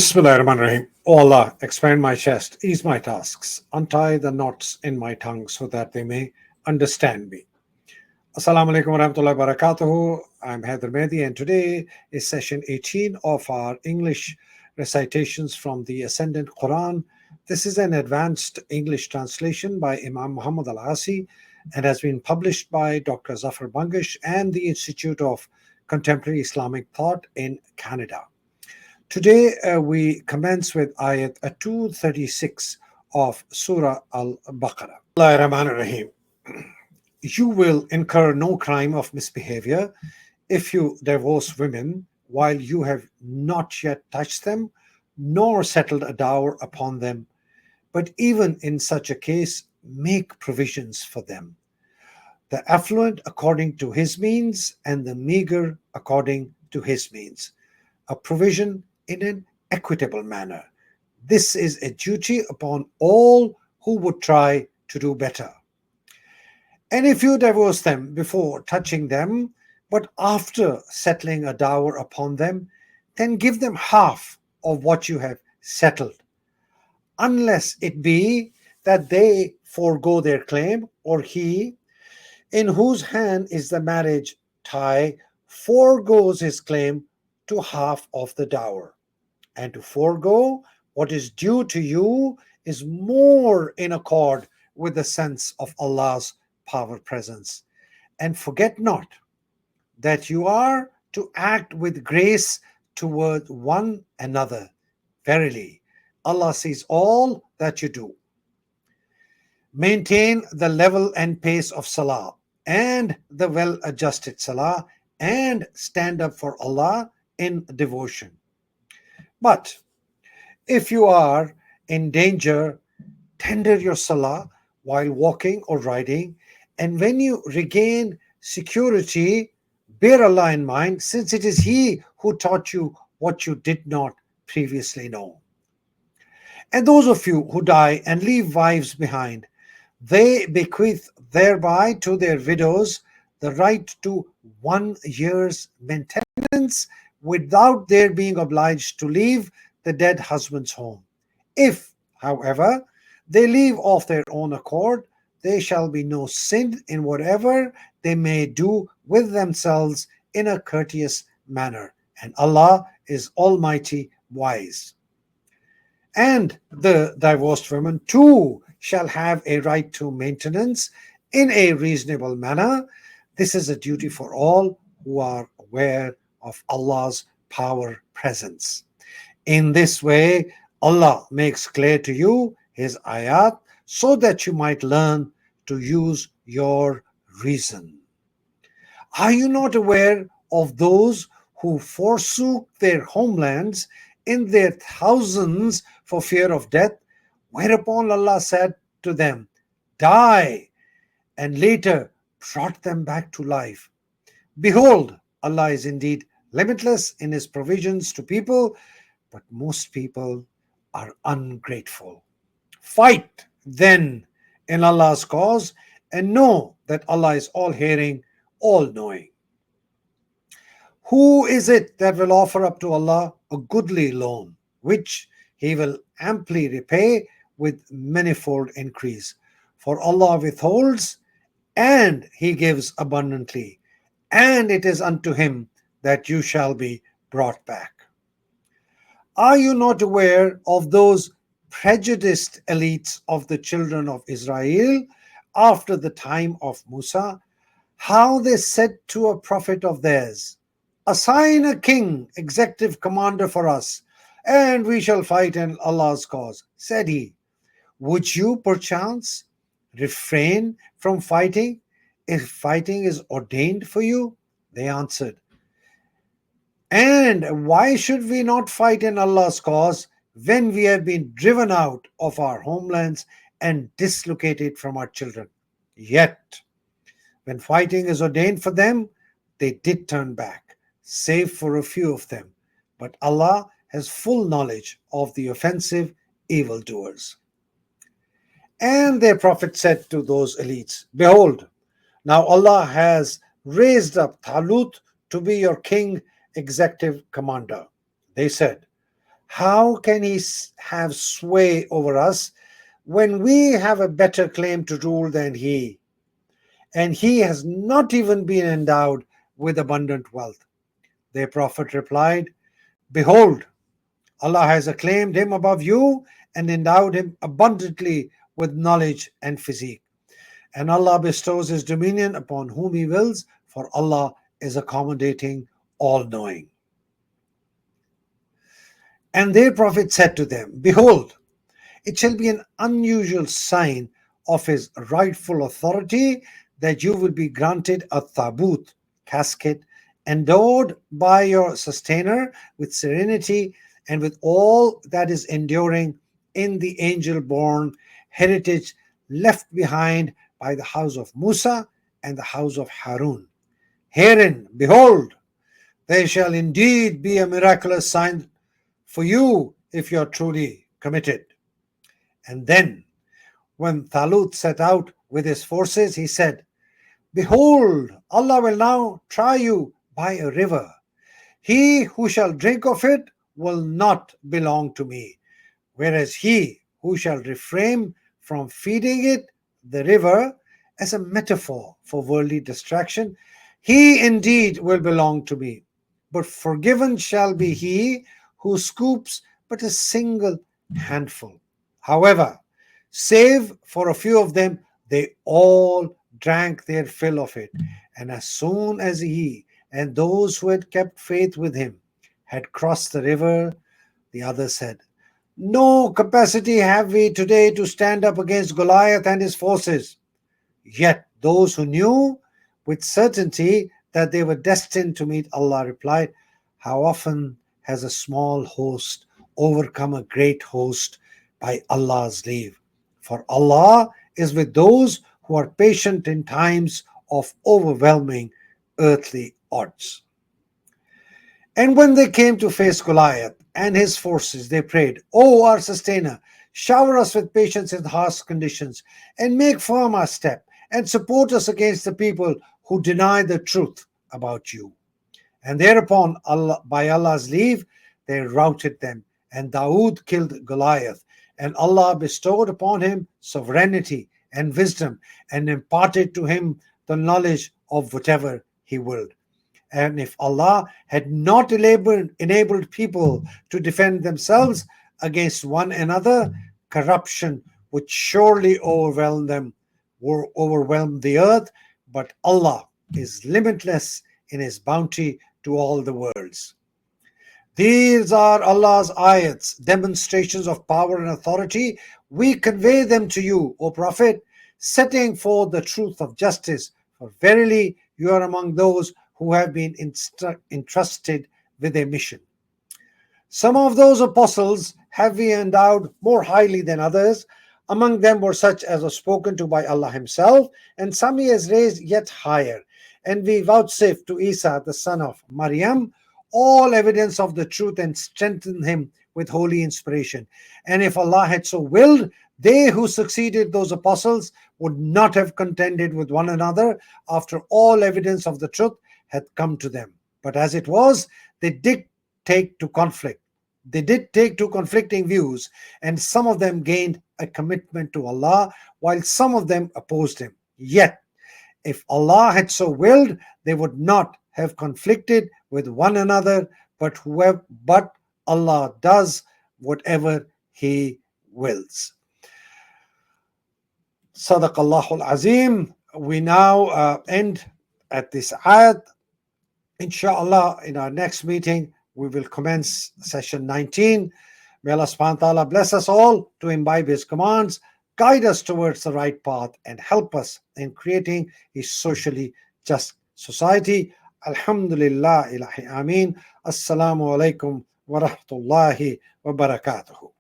Bismillahirrahmanirrahim. O Allah, expand my chest, ease my tasks, untie the knots in my tongue so that they may understand me. Assalamu alaikum wa rahmatullahi wa barakatuhu. I'm Haider Mehdi, and today is session 18 of our English recitations from the Ascendant Quran. This is an advanced English translation by Imam Muhammad Al Asi and has been published by Dr. Zafar Bangish and the Institute of Contemporary Islamic Thought in Canada. Today we commence with ayat 236 of Surah Al-Baqarah. Bismillahirrahmanirrahim. You will incur no crime of misbehavior if you divorce women while you have not yet touched them nor settled a dower upon them. But even in such a case, make provisions for them, the affluent according to his means and the meager according to his means. A provision in an equitable manner. This is a duty upon all who would try to do better. And if you divorce them before touching them, but after settling a dower upon them, then give them half of what you have settled, unless it be that they forego their claim, or he, in whose hand is the marriage tie, foregoes his claim to half of the dower. And to forego what is due to you is more in accord with the sense of Allah's power presence. And forget not that you are to act with grace toward one another. Verily, Allah sees all that you do. Maintain the level and pace of Salah and the well-adjusted Salah, and stand up for Allah in devotion. But if you are in danger, tender your Salah while walking or riding, and when you regain security, bear Allah in mind, since it is He who taught you what you did not previously know. And those of you who die and leave wives behind, they bequeath thereby to their widows the right to 1 year's maintenance without their being obliged to leave the dead husband's home. If, however, they leave of their own accord, there shall be no sin in whatever they may do with themselves in a courteous manner, and Allah is Almighty Wise. And the divorced woman too shall have a right to maintenance in a reasonable manner. This is a duty for all who are aware of Allah's power presence. In this way, Allah makes clear to you His ayat so that you might learn to use your reason. Are you not aware of those who forsook their homelands in their thousands for fear of death, whereupon Allah said to them, die, and later brought them back to life? Behold, Allah is indeed limitless in His provisions to people, but most people are ungrateful. Fight then in Allah's cause, and know that Allah is all-hearing, all-knowing. Who is it that will offer up to Allah a goodly loan, which He will amply repay with manifold increase? For Allah withholds, and He gives abundantly, and it is unto Him that you shall be brought back. Are you not aware of those prejudiced elites of the children of Israel after the time of Musa, how they said to a prophet of theirs, assign a king, executive commander for us, and we shall fight in Allah's cause? Said he, would you perchance refrain from fighting if fighting is ordained for you? They answered, and why should we not fight in Allah's cause when we have been driven out of our homelands and dislocated from our children? Yet, when fighting is ordained for them, they did turn back, save for a few of them. But Allah has full knowledge of the offensive evildoers. And their prophet said to those elites, behold, now Allah has raised up Talut to be your king, executive commander. They said, How can he have sway over us when we have a better claim to rule than he? And he has not even been endowed with abundant wealth. Their prophet replied, Behold, Allah has acclaimed him above you and endowed him abundantly with knowledge and physique. And Allah bestows his dominion upon whom he wills, for Allah is accommodating, all knowing. And their prophet said to them, Behold, it shall be an unusual sign of his rightful authority that you will be granted a tabut, casket, endowed by your sustainer with serenity and with all that is enduring in the angel born heritage left behind by the house of Musa and the house of Harun. Herein, behold, there shall indeed be a miraculous sign for you if you are truly committed. And then, when Talut set out with his forces, he said, Behold, Allah will now try you by a river. He who shall drink of it will not belong to me, whereas he who shall refrain from feeding it, the river, as a metaphor for worldly distraction, he indeed will belong to me. But forgiven shall be he who scoops but a single handful. However, save for a few of them, they all drank their fill of it. And as soon as he and those who had kept faith with him had crossed the river, the others said, No capacity have we today to stand up against Goliath and his forces. Yet those who knew with certainty that they were destined to meet Allah replied, How often has a small host overcome a great host by Allah's leave? For Allah is with those who are patient in times of overwhelming earthly odds. And when they came to face Goliath and his forces, they prayed, O our sustainer, shower us with patience in harsh conditions, and make firm our step, and support us against the people who deny the truth about you. And thereupon, Allah, by Allah's leave, they routed them, and Dawood killed Goliath, and Allah bestowed upon him sovereignty and wisdom, and imparted to him the knowledge of whatever he willed. And if Allah had not enabled people to defend themselves against one another, corruption would surely overwhelm the earth. But Allah is limitless in His bounty to all the worlds. These are Allah's ayats, demonstrations of power and authority. We convey them to you, O Prophet, setting forth the truth of justice. For verily you are among those who have been entrusted with a mission. Some of those apostles have we endowed more highly than others. Among them were such as were spoken to by Allah Himself, and some He has raised yet higher. And we vouchsafe to Isa, the son of Maryam, all evidence of the truth and strengthen him with holy inspiration. And if Allah had so willed, they who succeeded those apostles would not have contended with one another after all evidence of the truth had come to them. But as it was, they did take to conflict. They did take to conflicting views, and some of them gained a commitment to Allah, while some of them opposed Him. Yet, if Allah had so willed, they would not have conflicted with one another, but Allah does whatever He wills. Sadaqallahul Azim. We now end at this ayat. Inshallah, in our next meeting, we will commence session 19. May Allah subhanahu wa ta'ala bless us all to imbibe His commands, guide us towards the right path, and help us in creating a socially just society. Alhamdulillah ilahi ameen. Assalamu alaikum wa rahmatullahi wa barakatuhu.